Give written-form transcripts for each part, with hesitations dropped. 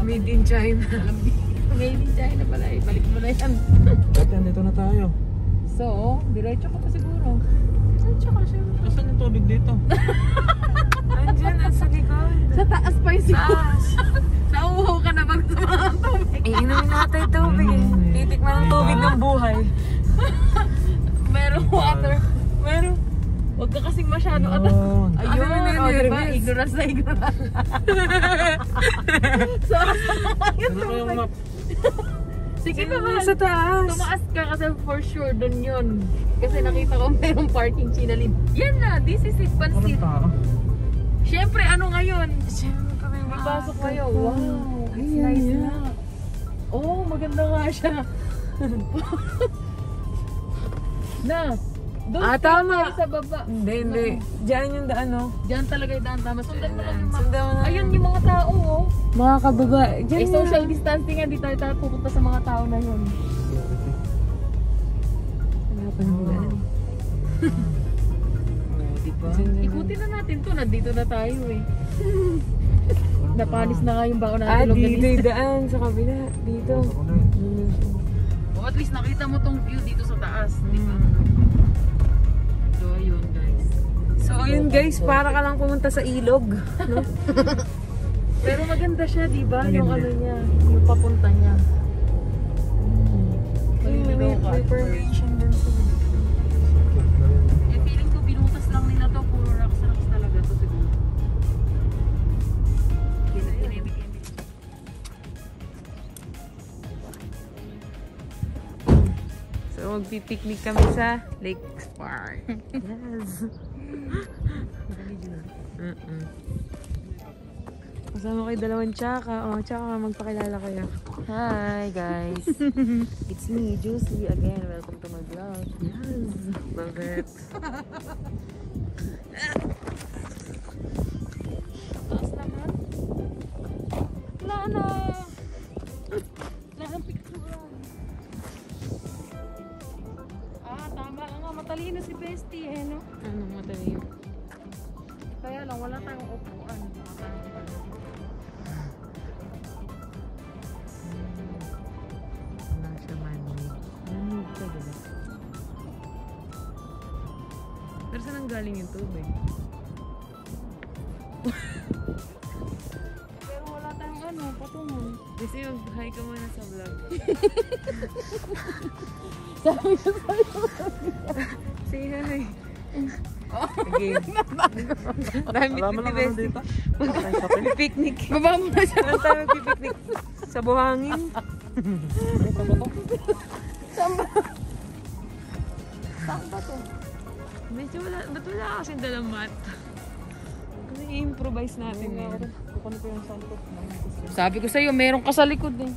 Made in China. Made in China pala eh. Balik mo na yan. Dati andito na tayo. So, diretso ka pa siguro. Diretso ka siya. Asan yung tubig dito? Andiyan, sa likod. Sa taas pa yung siguro. Nauuhaw ka na bang sa mga tubig? Eh, inumin natin yung tubig eh. Titikman ng tubig ng buhay. Merong water. Meron. Huwag ka kasing masyado Ayun. Ayun, o diba? Ignorance na ignorance. So, Ano kayong map? sige pa mahal. Sa taas. Tumaas ka kasi for sure dun yun. Kasi nakita ko merong parking Chinalin. Yan na, this is it, pansit. Siyempre, ano ngayon? Siyempre, May pasok kayo. Wow, it's nice na. Oh, maganda nga siya. Na, doon tama. sa baba. Hindi. Diyan yung daan, no? Diyan talaga yung daan. Tama, sundan mo lang yung Sundan mo na. Ayun yung mga tao, oh. Mga kababa. Diyan Eh, social distancing nga, di tayo pupunta sa mga tao na yun. Wala pa ng daan. Diba? Ikutin na natin to, nandito na tayo eh. Napanis na nga yung baon natin. Dito yung daan sa kabila. Dito. O at least nakita mo tong view dito sa taas, di ba? So ayun guys. So ayun guys, para ka lang pumunta sa ilog, no? Pero maganda siya, di ba? Yung ano niya, yung papunta niya. May permission din sila. Eh feeling ko binutas lang nila to, puro rocks talaga to siguro. So magpipiknik kami sa Lake Park. Yes. Kasama kayo dalawang tsaka. O, tsaka magpakilala kayo. Hi guys. It's me, Juicy again. Welcome to my vlog. Yes. Love it. Taas naman. Wala na. Wala nang picturean. Tama lang nga. Matalino si Bestie eh, no? Ano matalino? Kaya lang, wala tayong upuan. Wala siya man-made. Man-made ka diba? Pero saan ang galing yung tubig? Pero wala tayong ano, patungan. Kasi mag-hi ka muna sa vlog. Sabi ko sa'yo. Say hi. Okay. Dahil dito. Picnic. Baba mo na siya. Saan tayo magpipiknik? Sa buhangin. Saan ba? Saan ba to? Medyo wala. Ba't wala kasing dalang mat? Kasi i-improvise natin ngayon. Kukunin ko yung sandok. Sabi ko sa'yo, meron ka sa likod eh.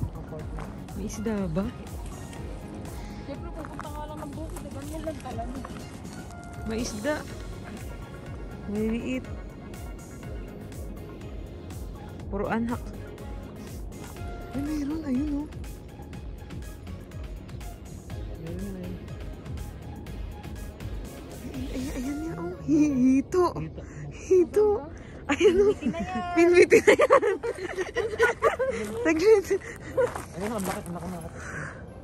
May isda ba? Siyempre, pupunta ka lang ng bukid. Ganyan lang pala mo. May isda. Maliliit. Puro anak. Ay, mayroon. Ayun, oh. Ayan yan, oh. Hito. Hito. Ayan, oh. Pinbitin na yan. Saglit. Ayun, ang laki, ang laki.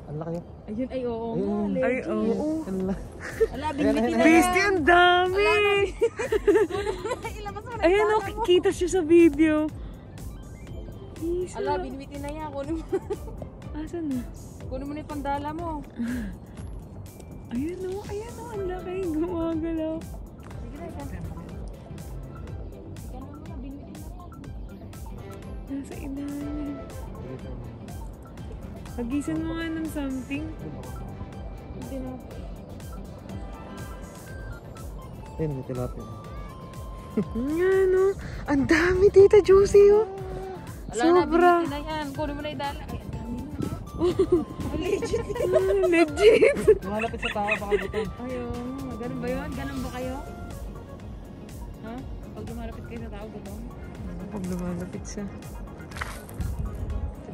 Ang laki. Ayun, ay oo nga. Ayun. Ay, Legit. oo. Ala, binbitin na Bestie, ang dami. Ilabas mo na. Ayan, oh. Kita siya sa video. Isa. Ala, binbitin na yan. Kunin mo. Asan na? Kunin mo na yung pandala mo. Ayan, oh. Ayan, oh. Ang laki. Gumagalaw. Sige na, ikan. Ikan mo na, binbitin na yan. Nasa ilalim. Hagisan mo nga ng something. Hindi na. Ayun, may tilapia. Yan, oh. Ang dami, Tita Josie, oh. Ala na, Sobra. binbitin na yan. Kunin mo na yung dala. Ay, ang dami na. Legit. Legit. Malapit sa tao, baka gutom. Ayun, ganun ba yun? Ganun ba kayo? Ha? Pag lumalapit kayo sa tao, gutom? Pag lumalapit siya.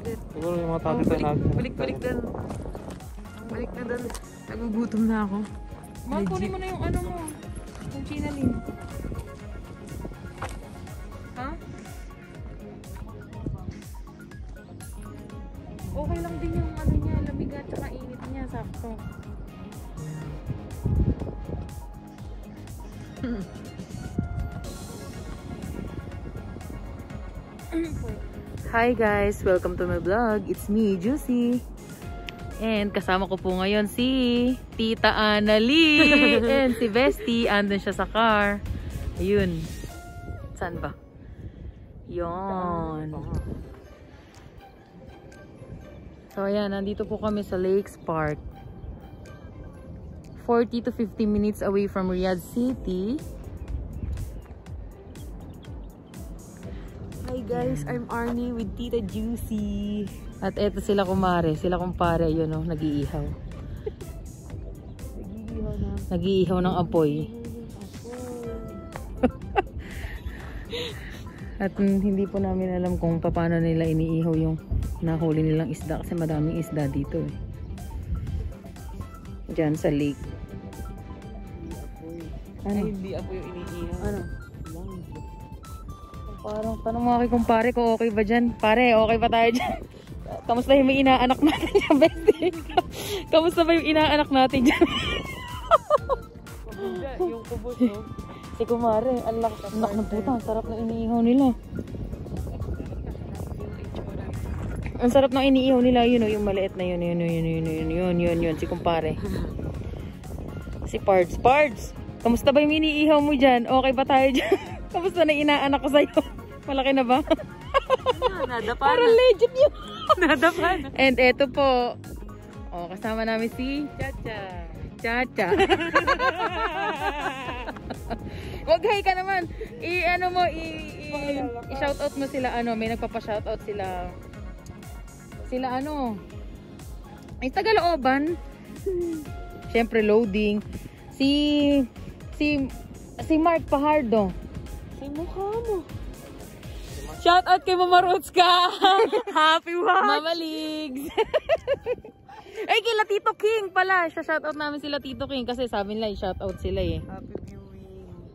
Siguro yung mga tati tayo natin. Balik doon. Balik na doon. Nagugutom na ako. Mahal, kunin mo na yung ano mo. Yung chinalin. Ha? Okay lang din yung ano niya, lamig at saka init niya, sakto. Hi guys! Welcome to my vlog. It's me, Juicy. And kasama ko po ngayon si Tita Annalie and si Bestie. Andun siya sa car. Ayun. Saan ba? Yon. So ayan, nandito po kami sa Lakes Park. 40 to 50 minutes away from Riyadh City. Hi guys, I'm Arnie with Tita Juicy. At eto sila kumare, sila kumpare, yun oh, nag-iihaw. Nagigihaw na. Nag-iihaw ng apoy. At hindi po namin alam kung paano nila iniihaw yung nahuli nilang isda kasi madaming isda dito eh. Diyan sa lake. Ano? Ay, hindi ako yung iniihaw. Ano? Parang tanong mo kay kumpare ko okay ba dyan? Pare, okay ba tayo dyan? Kamusta yung may inaanak natin dyan, Bestie? Kamusta ba yung inaanak natin dyan? Yung kubot, no? Si kumare, ang lak ng puta, ang sarap ng iniihaw nila. Ang sarap ng iniihaw nila, yun o, yung maliit na yun, si kumpare. Si Pards. Pards, kamusta ba yung iniihaw mo dyan? Okay ba tayo dyan? Kamusta na inaanak ko sa'yo? Malaki na ba? Nadapa Parang legit yun. Nadapa na. And eto po, oh, kasama namin si Chacha. Chacha. Wag hi ka naman. I-ano mo, i-shoutout mo sila, ano, may nagpapa-shoutout sila. Sila ano, ay Tagalooban. Siyempre loading. Si Mark Pajardo. Sa mukha mo. Shoutout kay Mama Roots ka. Happy watch. Mama Ligs. Ay, kila Tito King pala. Shoutout namin sila Tito King kasi sabi nila i-shoutout sila eh. Happy viewing.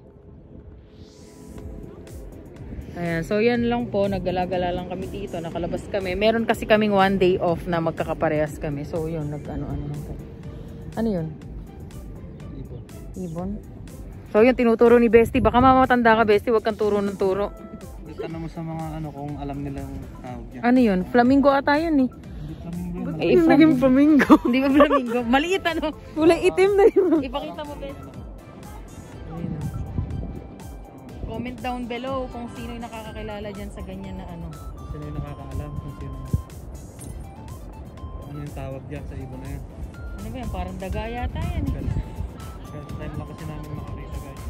Ayan, so yan lang po. Naggala-gala lang kami dito. Nakalabas kami. Meron kasi kaming one day off na magkakaparehas kami. So yun, nag-ano-ano lang tayo. Ano yun? Ibon. Ibon? So yun, tinuturo ni Bestie. Baka mamatanda ka, Bestie. Huwag kang turo ng turo. Tanong mo sa mga ano kung alam nila yung tawag yan. Ano yun? Flamingo ata yun eh. Hindi flamingo yun. Eh, Naging flamingo. Hindi ba flamingo? Maliit ano? Kulay itim na yun. Ipakita mo, Bestie. Comment down below kung sino yung nakakakilala dyan sa ganyan na ano. Sino yung nakakaalam kung sino. Ano yung tawag dyan sa ibon na yan. Ano ba yan? Parang daga yata yan eh. First time lang kasi namin makarita guys.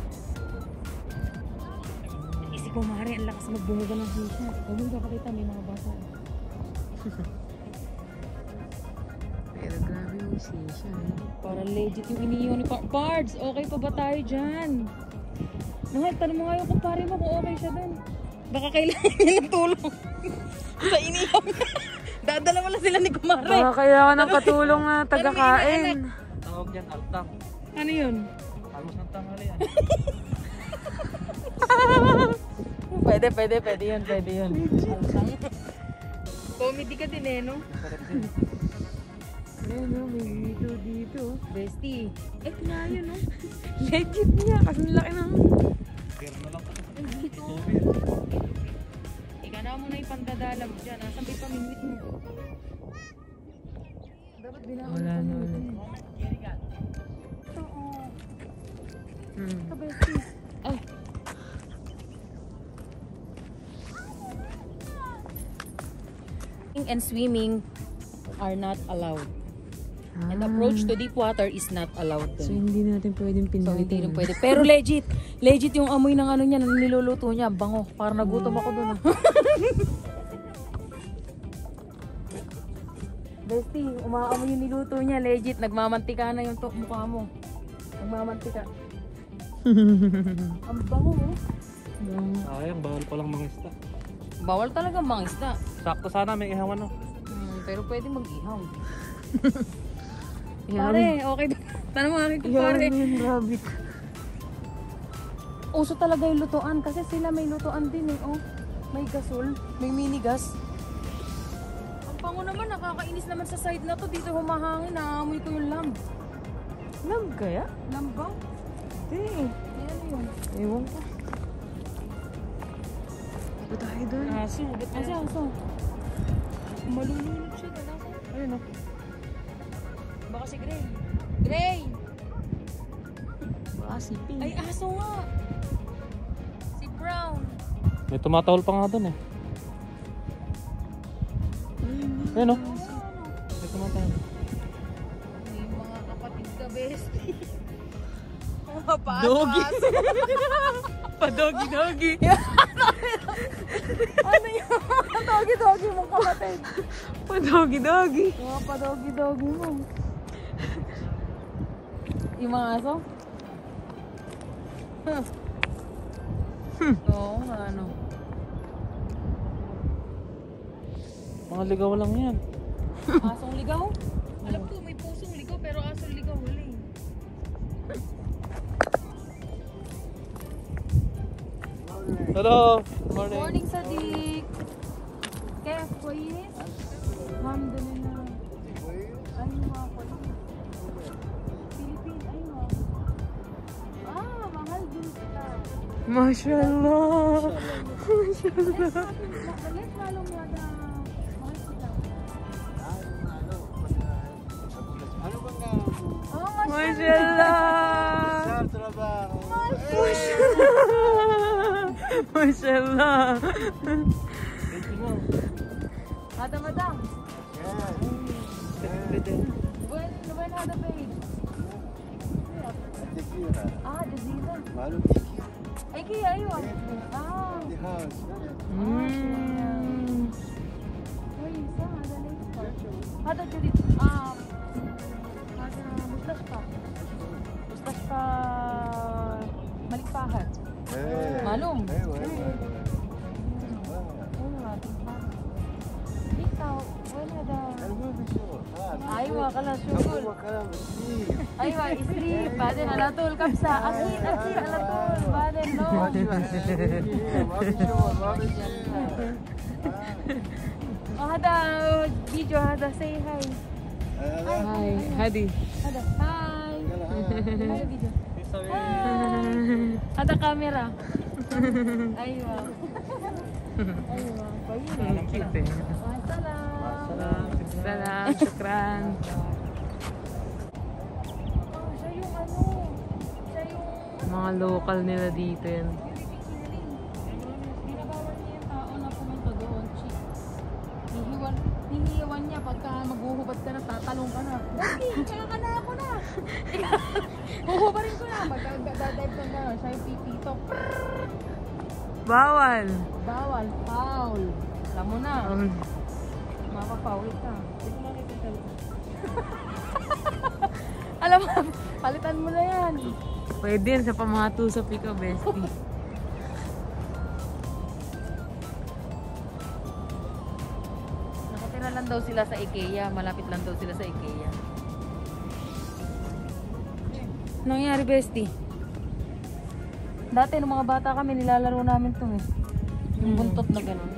Si kumare, ang lakas magbumuga ng hisa. Huwag mo papakita, may mga bata. Pero grabe yung Sisya. Para legit yung iniihaw ni Pards, okay pa ba tayo dyan? Mahal, tanong mo nga yung kumpare mo kung okay siya dun. Baka kailangan niya ng tulong sa iniihaw niya. Dadala wala sila ni Kumare. Baka kailangan ng katulong na taga-kain. Tawag dyan, altang. Ano yun? Almos ng tanghalian. Pwede yun. Comedy ka din eh, no? Ayun, no, may dito. Bestie. Ito nga yun, no? Legit niya, kasi laki ng... Pero na lang. Dito. Ika na mo na ipandadalag dyan. Asan ba yung paminwit mo? Dapat binawal Wala na ulit. Bestie. Ay. And swimming are not allowed. And approach to deep water is not allowed. So, hindi natin pwedeng So, hindi pindutin. rin pwede. Pero legit yung amoy ng ano niya, ng niluluto niya. Bango. Parang nagutom ako dun. Bestie, umaamoy yung niluto niya. Legit. Nagmamantika na yung mukha mo. Nagmamantika. Ang bango. Sayang, bawal palang mga isda. Bawal talaga mga isda. Sakto sana may ihawan, no? Pero pwede mag-ihaw. Pare, okay. Tanong mo akin kung pare. Grabe. Uso talaga yung lutuan kasi sila may lutuan din eh. Oh, may gasol, may mini gas. Ang pango naman, nakakainis naman sa side na to. Dito humahangin, naamoy ko yung lamb. Lamb kaya? Lamb ba? Hindi. Ano yun? Ewan ko. Ba tayo doon? Aso, ba't Kasi aso. Malulunod siya talaga. ayun, no? Baka si Gray. Gray! Baka si Pink. Ay, aso nga! Si Brown. May tumatawal pa nga doon, eh. Ayun, no? May tumatawal. May mga kapatid ka, bestie. Doggy. Pa-doggy-doggy. Ano yung mga doggy-doggy mong kapatid? Pa-doggy-doggy. Mga pa-doggy-doggy mo. Yung mga aso? Oo, ano. Mga ligaw lang yan. Asong ligaw? Alam ko, may pusong ligaw, pero asong ligaw wala eh. Hello! Morning. Morning, Sadiq! Kaya kwayes? Alhamdulillah. Ayun nga kwayes. Philippine, ayun nga. Mahal din sila. Mashallah. Let's malong yada. Mahal sila. Oh, Mashallah. Mashallah. Hada madam. When hada paid? Jazeera. Ay kaya ayun. كويسة هذا ليش هذا جديد هذا مستشفى ملك فهد معلوم ايوه وين هذا ايوه خلاص شغل ايوه يسري بعدين على طول كبسة اكيد على طول بعدين نوم هذا فيديو هذا سي هاي Hi, Hadi. هذا هاي هذا فيديو هذا كاميرا ايوه Ang cute eh. السلام Salam, shukran. siya yung Mga local nila dito yan. binabawal niya yung tao na pumunta doon, chick. Hihiwan niya pagka maghuhubad ka na, tatalong ka na. Dati, kaya ka na ako na. Huhubarin ko na. Pagka dadive ka na, siya yung pipito. Bawal. Bawal, foul. Alam mo na, mapapawit ka. Tignan natin sa naman. Palitan mo na yan. Pwede yan sa pamatu sa Pico, bestie. Nakatira lang daw sila sa IKEA. Malapit lang daw sila sa IKEA. Nangyari, bestie? Dati, nung mga bata kami, nilalaro namin ito eh. Yung buntot na gano'n.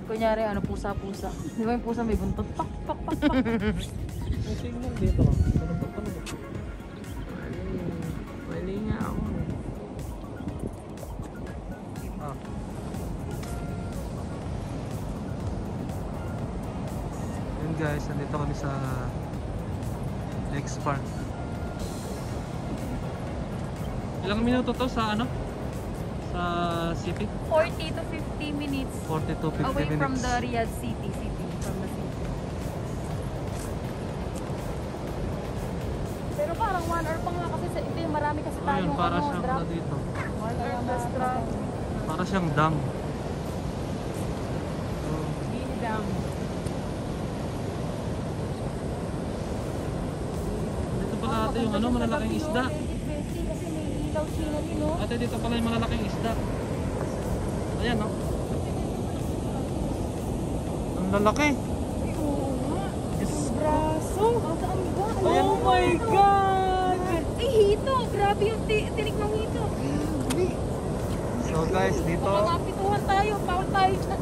Kunyari, ano, pusa-pusa. Di ba yung pusa may buntot? Pak, pak, pak, pak. Ang signal dito. Mali nga ako. Ah. Yun guys, nandito kami sa Lex Park. Ilang minuto to sa ano? Sa city? 40 to 50 minutes 40 to 50 away minutes. from the Riyadh city. From the city. Pero parang 1 hour pa nga kasi sa ito yung marami kasi Ayun, tayong para ano, siyang drop. ano dito. 1 hour plus drop. Para siyang dam. Mini dam. Dito pala ate yung ano, malalaking isda. Kasi may ilaw China din, no? Ate, dito pala yung malalaking isda. Ayan, no? Ang lalaki. Yes. Braso! Saan ba? Ayan. Oh my God! Ay, hito! Grabe yung tinik ng hito. So guys, dito Makakapituhan tayo. Paul tayo dyan.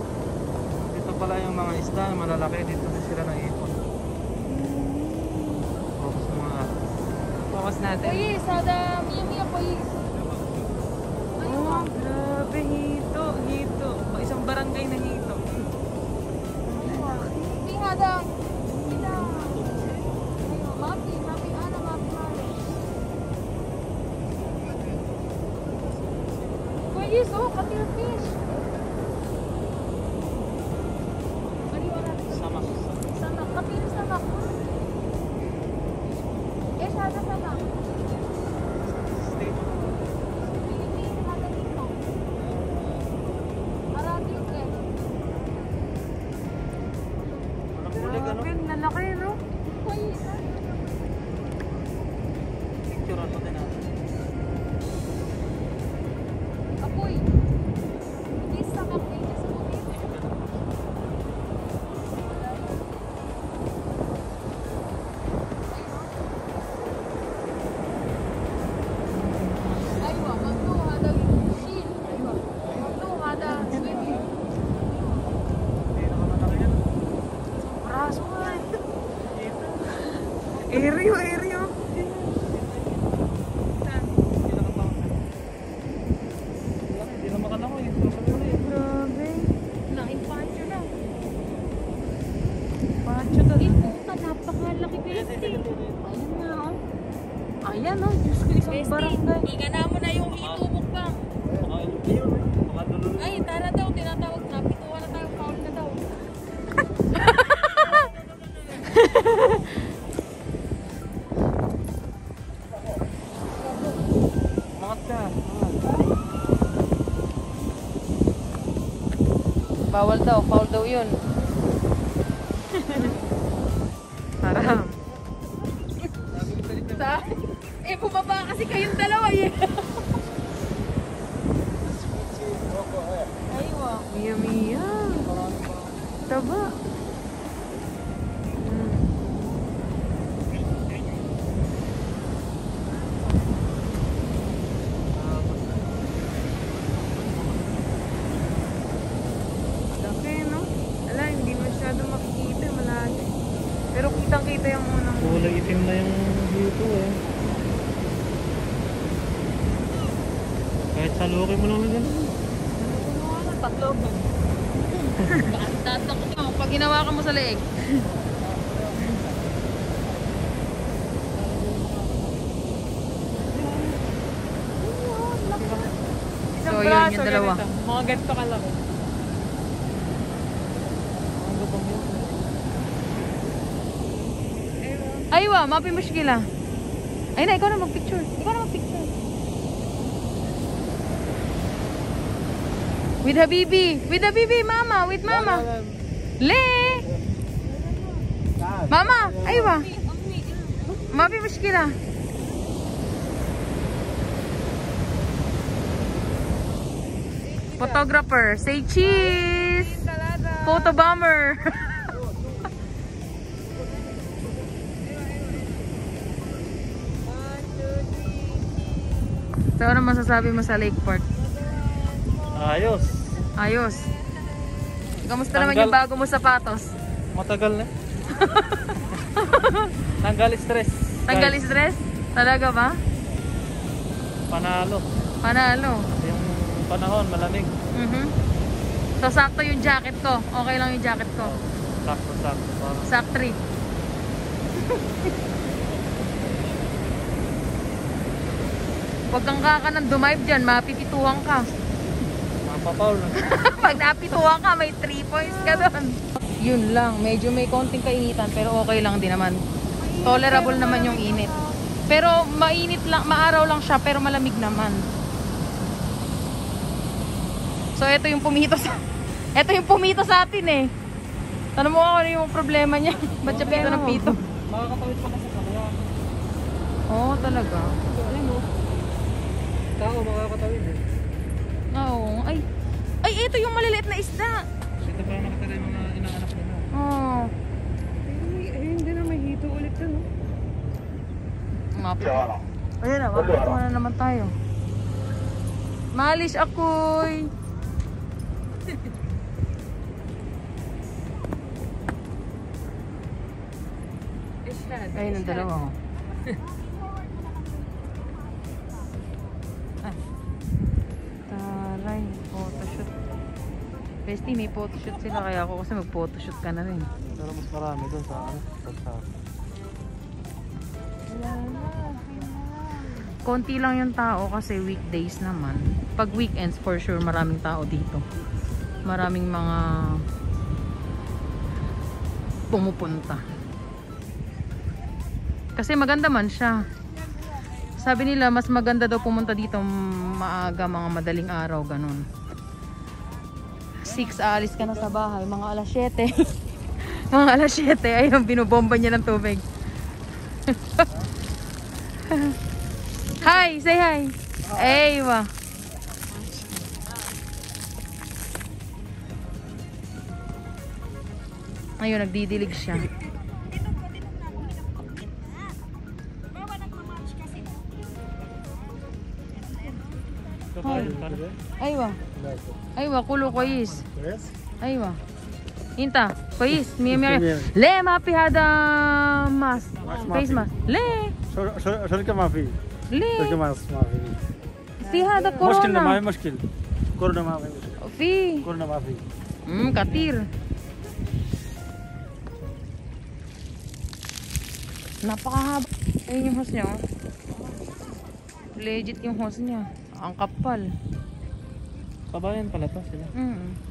dito pala yung mga isda na malalaki. Dito na sila naipon. Focus ng mga ate. Focus natin. Oye, sada miya koy. Oh, grabe, hito. Hito. Isang barangay na hito. Hindi hada. Sila. Ayun, mapi, ana, mapi. Oye, so, katil fish. Ano wala? Sama. Sama, katil sama. Sada sama. Stay mo. Pilipin, hada dito. Marami yung trend. Walang huli ka, no? Grabe, lalaki, no? Oye, Picture ano din natin. apoy. Hindi sa kapil niya sa bukid. Aywa, magduha daw yung shield. Aywa, magduha daw swimming. Hindi naman malaki yan. Braso nga. Aereo, aereo. Hindi lang ang tawag. Hindi na makalangoy. Grabe. Nain-pancho na. Pacho to. Eh, puta, napakalaki bestie. Ayan na, oh. Ayan, oh. Diyos ko, isang barangay. Iga mo na yung hitubok bang. Ay, tara daw, tinatawag na. Pituwa na tayo, foul na daw. Mangat ka. Bawal daw, foul daw yun. Haram. Eh, bumaba kasi kayong dalawa eh. Aywa. Mia, mia. Taba. Laki, no? Ala, hindi masyado makikita. Malayo. Pero kitang-kita yung unang. Kulay itim na yung dito eh. Kahit salukin mo naman yan. Tatlo. Tatak mo. Pag ginawa ka mo sa leeg. Isang So, yun, braso, yung dalawa. ganito. Mga ganito kalaki. Aywa, mapi mushkila. Ay na, ikaw na mag-picture. Ikaw na mag-picture. With Habibi. With Habibi, mama. With mama. Le. Mama, aywa. ما في مشكلة. Photographer, say cheese. Photo bomber. So, ano masasabi mo sa Lake Park? Ayos. Ayos. Kamusta naman yung bago mo sapatos? Matagal na. Tanggal stress. Tanggal guys. stress? Talaga ba? Panalo. Panalo. Yung panahon, malamig. So, sakto yung jacket ko. Okay lang yung jacket ko. Sakto. Sak 3. Huwag kang kakanan dumive dyan, mapipituhan ka. Mapapaul na. Pag napituhan ka, may 3 points ka doon. Yun lang, medyo may konting kainitan pero okay lang din naman. Tolerable naman yung init. Pero mainit lang, maaraw lang siya pero malamig naman. So ito yung pumito sa ito yung pumito sa atin eh. Tanong mo ako ano yung problema niya. Ba't siya pito ng pito? Makakatawid pa kasi sa kaya. Oo, talaga. Tao, makakatawid eh. Oo. Ay, ito yung maliliit na isda. Ito pa nakatala yung mga inaanak nila. Oo. Hindi na may hito ulit na, no? Ayan na, mapituhan na naman tayo. Malis ako'y. Ayun ang dalawa ko. Taray, photoshoot. Bestie, may photoshoot sila kaya ako kasi mag-photoshoot ka na rin. Pero mas marami doon sa ano, sa Konti lang yung tao kasi weekdays naman. Pag weekends, for sure, maraming tao dito. Maraming mga pumupunta. Kasi maganda man siya. Sabi nila, mas maganda daw pumunta dito maaga, mga madaling araw, ganun. 6, aalis ka na sa bahay. Mga alas 7. Mga alas 7, ayun, binubomba niya ng tubig. Hi! Say hi! Aywa! Ayun, nagdidilig siya. Aywa. Aywa, kulo كويس. أيوة. أنت كويس 100 ليه ما في هذا ماسك فيس ماسك ليه شركة ما في ليه شركة ما في في هذا مشكلة ما كورونا في مشكلة كورونا ما في في كورونا ما في كتير napakahaba. Ayun yung hose niya, oh. Legit yung hose niya. Ang kapal. kabayan pala to sila.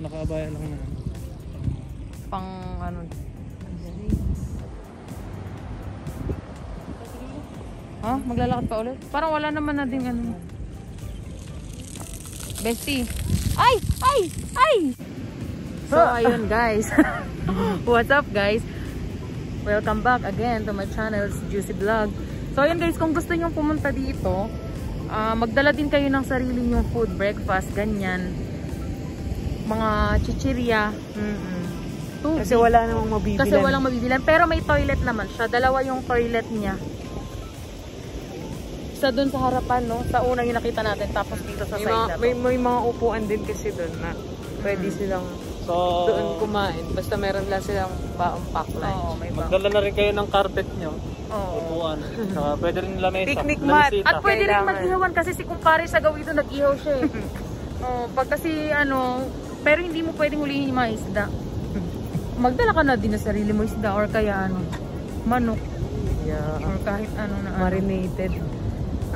Nakaabaya lang na. Pang ano. Ha? Maglalakad pa ulit? Parang wala naman na din ano. Bestie. Ay! Ay! Ay! So, ayun guys. What's up guys? Welcome back again to my channel, Juicy Vlog. So, ayun guys, kung gusto nyo pumunta dito, magdala din kayo ng sarili nyong food, breakfast, ganyan. Mga chichirya. Kasi wala namang mabibilan. Kasi walang mabibilan. Pero may toilet naman siya. Dalawa yung toilet niya. Isa dun sa harapan, no? Sa unang yung nakita natin. Tapos dito sa side na to. May mga upuan din kasi doon na pwede silang doon kumain. Basta meron lang silang pack lunch. Oo, may ba. Magdala na rin kayo ng carpet nyo. Oo. Upuan. Saka pwede rin lamesa. Picnic mat. lamisita. At pwede rin Kailangan. mag-ihawan kasi si kumpare sa gawin doon nag-ihaw siya eh. Pag kasi ano, pero hindi mo pwedeng hulihin yung mga isda. Magdala ka na din na sarili mo isda or kaya ano, manok. Yeah. Or kahit ano na ano. Marinated.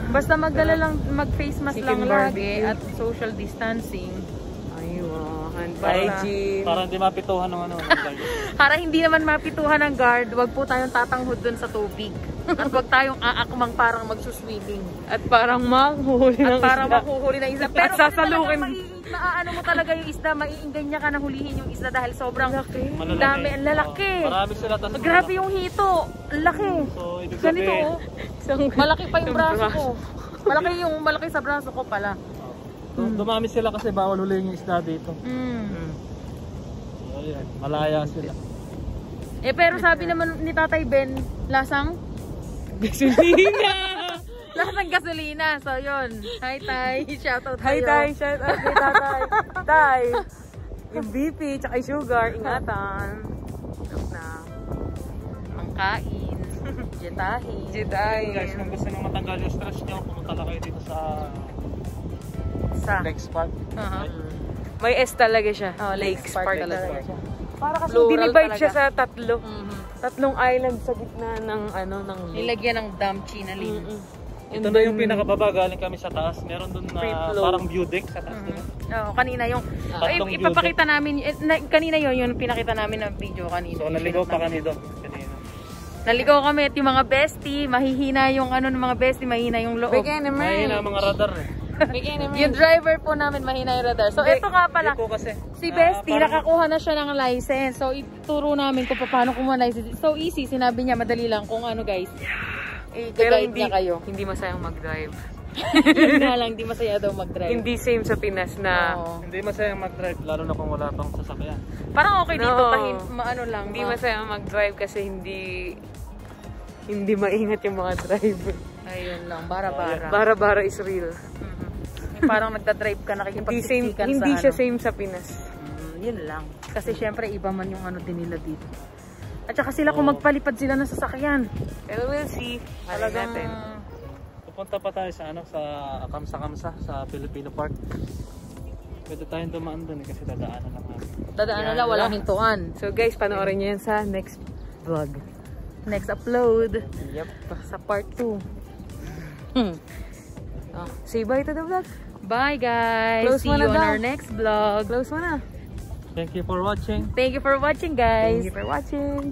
Basta magdala lang, mag-face mask lang Chicken lagi barbecue. at social distancing. Ayun. Hand Para- hygiene. Para hindi mapituhan ng ano. Para hindi naman mapituhan ng guard, wag po tayong tatanghod dun sa tubig. At wag tayong aakmang parang magsuswimming. At parang mahuhuli At ng parang isda. makuhuli ng isda. At sasalukin. maaano mo talaga yung isda, maiinggan ka na hulihin yung isda dahil sobrang Malalaki. dami, ang lalaki. Marami sila. Tas Grabe yung hito, ang laki. So, ibig Ganito sabihin, oh. Malaki pa yung braso ko. Malaki sa braso ko pala. dumami sila kasi bawal hulihin yung isda dito. Mm. So, ayan, malaya sila. Eh pero sabi naman ni Tatay Ben, lasang gasolina. Lasang gasolina. So yun. Hi Tay, shoutout Hi, sa'yo. Tay. Shout out kay Tatay. Tay. Yung BP, tsaka yung sugar, ingatan. Na. Ang kain. Jetahin. Jedi. Guys, kung gusto nyo matanggal yung stress nyo, pumunta lang kayo dito sa Sa Lakes Park. Uh-huh. May S talaga siya. Oh, Lakes Park talaga siya. Para kasi Plural dinivide siya talaga. sa tatlo. Tatlong island sa gitna ng ng lake. Nilagyan ng dam chinalin. Ito na yung pinakababa, galing kami sa taas. Meron dun Free na flow. parang view deck sa taas. diba? Oo, kanina yung Tatlong ipapakita namin kanina yung pinakita namin na video kanina. So, naligaw pa kami doon. Kanina. Naligaw kami at yung mga bestie, mahihina yung ng mga bestie, mahina yung loob. Big enemy. May na mga radar eh. Big enemy. Yung driver po namin mahina yung radar. So ito nga pala, Hindi po kasi. si Bestie parang- nakakuha na siya ng license. So ituro namin kung paano kumuha ng license. So easy, sinabi niya madali lang kung ano guys. Pero I-guide niya kayo. hindi masayang mag-drive. Yun nga lang, di masaya daw mag-drive. Hindi same sa Pinas na Oo. Hindi masayang mag-drive, lalo na kung wala pang sasakyan. Parang okay dito, No. maano lang. hindi masayang mag-drive kasi hindi maingat yung mga driver. Ayun lang, bara-bara. Bara-bara is real. Parang nagda-drive ka, nakikipagsiksikan sa Hindi siya ano. same sa Pinas. Yun lang. Kasi syempre iba man yung ano din nila dito. At saka sila kung magpalipad sila ng sasakyan. Pero we'll see. Alam natin. Pupunta pa tayo sa sa Kamsa-Kamsa sa Filipino Park. Pwede tayong dumaan doon kasi dadaanan lang namin. Dadaan na lang, walang hintuan. So guys, panoorin niyo yan sa next vlog. Next upload. Yep. Sa part 2. Say bye to the vlog. Bye guys. Close See mo you na on daw. our next vlog. Close mo na. Thank you for watching. Thank you for watching guys. Thank you for watching.